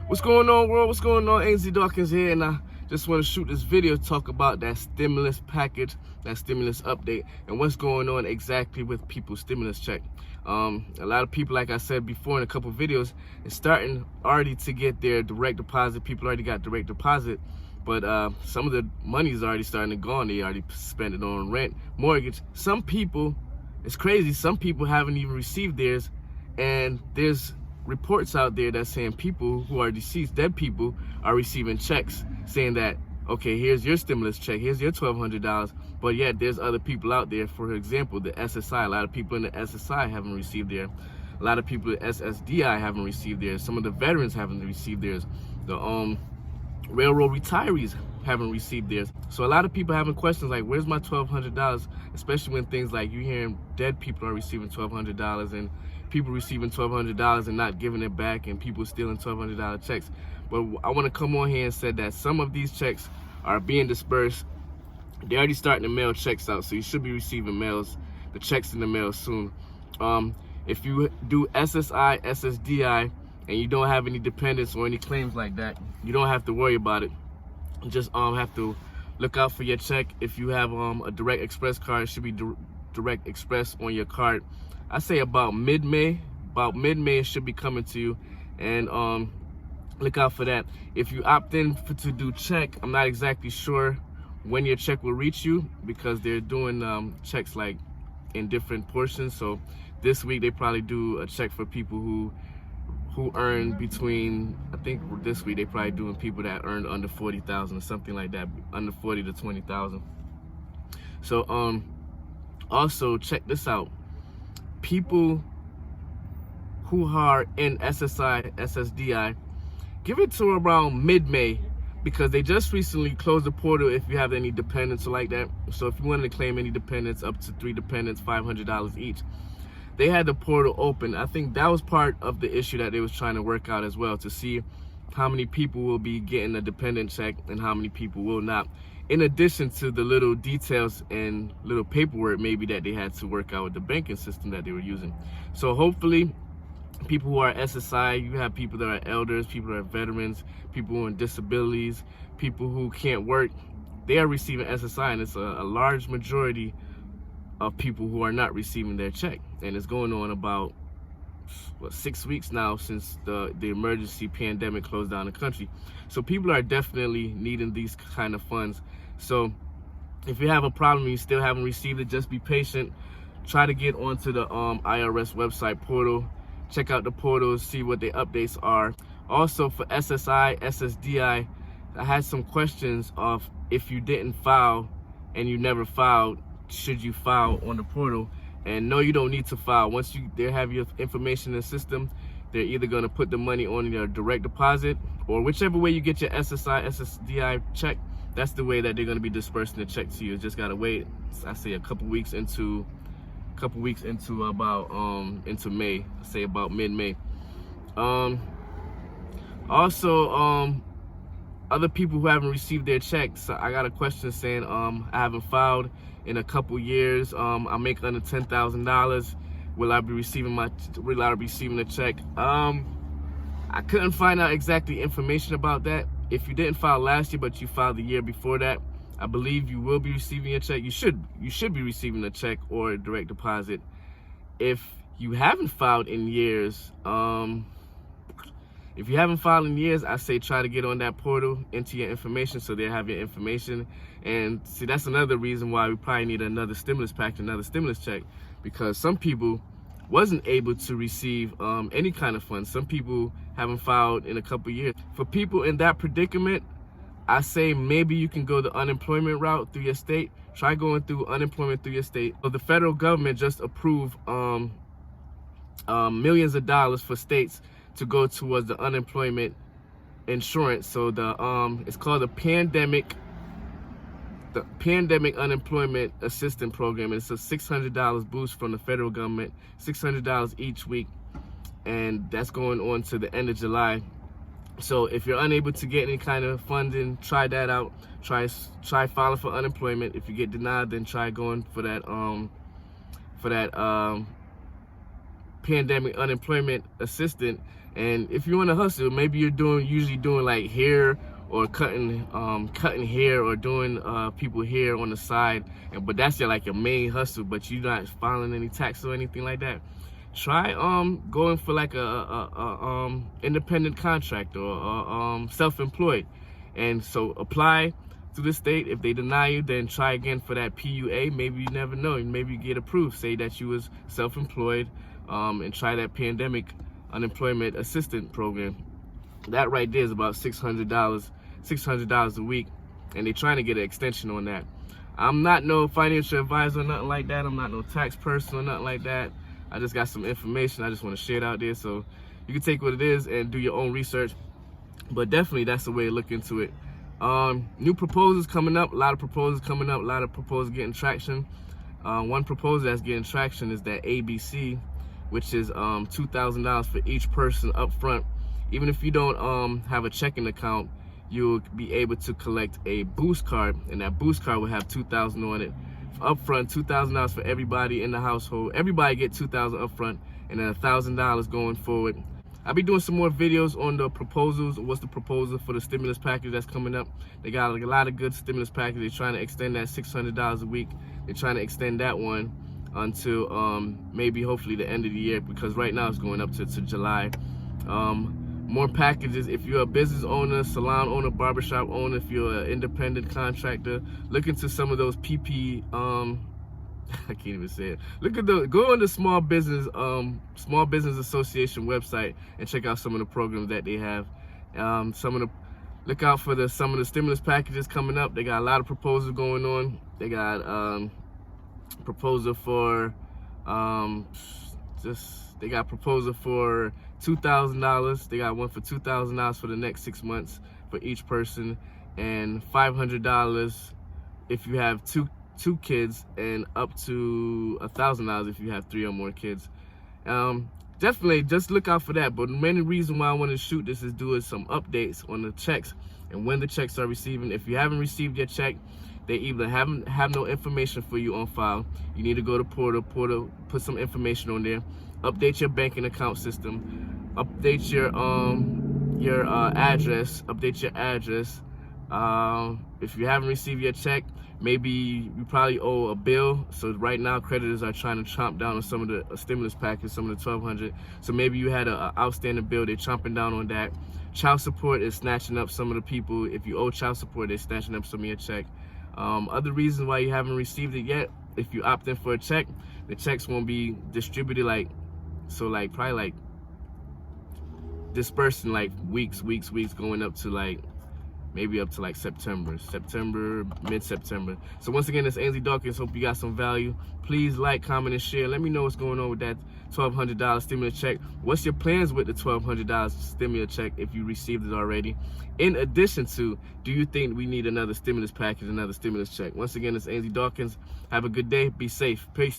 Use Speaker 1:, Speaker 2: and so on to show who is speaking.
Speaker 1: What's going on, world? What's going on? AZ Dawkins here, and I just want to shoot this video, talk about that stimulus package, that stimulus update, and what's going on exactly with people's stimulus check. A lot of people, like I said before in a couple videos, is starting already to get their direct deposit. People already got direct deposit, but some of the money is already starting to go on. They already spent it on rent, mortgage. Some people, it's crazy, some people haven't even received theirs, and there's reports out there that's saying people who are deceased, dead people, are receiving checks saying that, okay, here's your stimulus check, here's your $1,200, but yet there's other people out there. For example, the SSI, a lot of people in the SSI haven't received theirs. A lot of people at SSDI haven't received theirs. Some of the veterans haven't received theirs. The railroad retirees haven't received theirs. So a lot of people having questions like, where's my $1,200? Especially when things like you hearing dead people are receiving $1,200 and people receiving $1,200 and not giving it back, and people stealing $1,200 checks. But I want to come on here and say that some of these checks are being dispersed. They're already starting to mail checks out, so you should be receiving the checks in the mail soon. If you do SSI, SSDI, and you don't have any dependents or any claims like that, you don't have to worry about it. You just have to look out for your check. If you have a Direct Express card, it should be Direct Express on your card. I say about mid-May. It should be coming to you, and look out for that. If you opt in to do check, I'm not exactly sure when your check will reach you, because they're doing checks like in different portions. So this week they probably do a check for people who earn between, I think this week they probably doing people that earned under 40,000 or something like that, under 40 to 20,000. So also check this out. People who are in SSI, SSDI, give it to around mid-May, because they just recently closed the portal if you have any dependents or like that. So if you wanted to claim any dependents, up to 3 dependents, $500 each, they had the portal open. I think that was part of the issue that they was trying to work out as well, to see how many people will be getting a dependent check and how many people will not, in addition to the little details and little paperwork maybe that they had to work out with the banking system that they were using. So hopefully people who are SSI, you have people that are elders, people that are veterans, people who are on disabilities, people who can't work, they are receiving SSI, and it's a large majority of people who are not receiving their check. And it's going on about 6 weeks now since the emergency pandemic closed down the country. So people are definitely needing these kind of funds. So if you have a problem and you still haven't received it, just be patient. Try to get onto the IRS website portal. Check out the portals, see what the updates are. Also for SSI, SSDI, I had some questions of, if you didn't file and you never filed, should you file on the portal? And no, you don't need to file. Once they have your information in the system, they're either going to put the money on your direct deposit, or whichever way you get your SSI, SSDI check, that's the way that they're going to be dispersing the check to you. Just got to wait, I say a couple weeks into about into May, say about mid-May. Also, other people who haven't received their checks, I got a question saying I haven't filed in a couple years. I make under $10,000. Will I be receiving a check? I couldn't find out exactly information about that. If you didn't file last year but you filed the year before that, I believe you will be receiving a check. You should be receiving a check or a direct deposit. If you haven't filed in years, I say try to get on that portal, enter your information so they have your information. And see, that's another reason why we probably need another stimulus package, another stimulus check, because some people wasn't able to receive any kind of funds. Some people haven't filed in a couple years. For people in that predicament, I say maybe you can go the unemployment route through your state. Try going through unemployment through your state. So the federal government just approved millions of dollars for states to go towards the unemployment insurance. So it's called the Pandemic Unemployment Assistance Program. It's a $600 boost from the federal government, $600 each week, and that's going on to the end of July. So if you're unable to get any kind of funding, try that out. Try filing for unemployment. If you get denied, then try going for that pandemic unemployment assistance, And if you want to hustle, maybe you're usually doing like hair or cutting hair or doing people hair on the side, but that's like your main hustle, but you're not filing any tax or anything like that. Try going for like a independent contractor or self-employed, and so apply to the state. If they deny you, then try again for that PUA. Maybe you never know, maybe you get approved. Say that you was self-employed, and try that pandemic unemployment assistance program. That right there is about $600 a week, and they're trying to get an extension on that. I'm not no financial advisor or nothing like that. I'm not no tax person or nothing like that. I just got some information. I just want to share it out there, so you can take what it is and do your own research. But definitely that's the way to look into it. New proposals coming up. A lot of proposals coming up. A lot of proposals getting traction. One proposal that's getting traction is that ABC, which is $2,000 for each person up front. Even if you don't have a checking account, you'll be able to collect a boost card, and that boost card will have $2,000 on it. Upfront, $2,000 for everybody in the household. Everybody get $2,000 upfront, and then $1,000 going forward. I'll be doing some more videos on the proposals. What's the proposal for the stimulus package that's coming up? They got like a lot of good stimulus packages. They're trying to extend that $600 a week. They're trying to extend that one until maybe hopefully the end of the year, because right now it's going up to July. More packages. If you're a business owner, salon owner, barbershop owner, if you're an independent contractor, look into some of those PP, I can't even say it. Go on the Small Business Association website and check out some of the programs that they have. Look out for some of the stimulus packages coming up. They got a lot of proposals going on. They got proposal for they got proposal for $2,000. They got one for $2,000 for the next 6 months for each person, and $500 if you have two kids, and up to $1,000 if you have 3 or more kids. Definitely just look out for that. But the main reason why I want to shoot this is doing some updates on the checks and when the checks are receiving. If you haven't received your check, they either have no information for you on file. You need to go to Portal, put some information on there, update your banking account system, update your address, update your address. If you haven't received your check, maybe you probably owe a bill. So right now creditors are trying to chomp down on some of the stimulus package, some of the $1,200. So maybe you had an outstanding bill, they're chomping down on that. Child support is snatching up some of the people. If you owe child support, they're snatching up some of your check. Other reasons why you haven't received it yet: if you opt in for a check, the checks won't be distributed probably dispersed in weeks, going up to maybe up to September, mid-September. So once again, it's Ainsley Dawkins. Hope you got some value. Please like, comment, and share. Let me know what's going on with that $1,200 stimulus check. What's your plans with the $1,200 stimulus check if you received it already? In addition to, do you think we need another stimulus package, another stimulus check? Once again, it's Ainsley Dawkins. Have a good day. Be safe. Peace.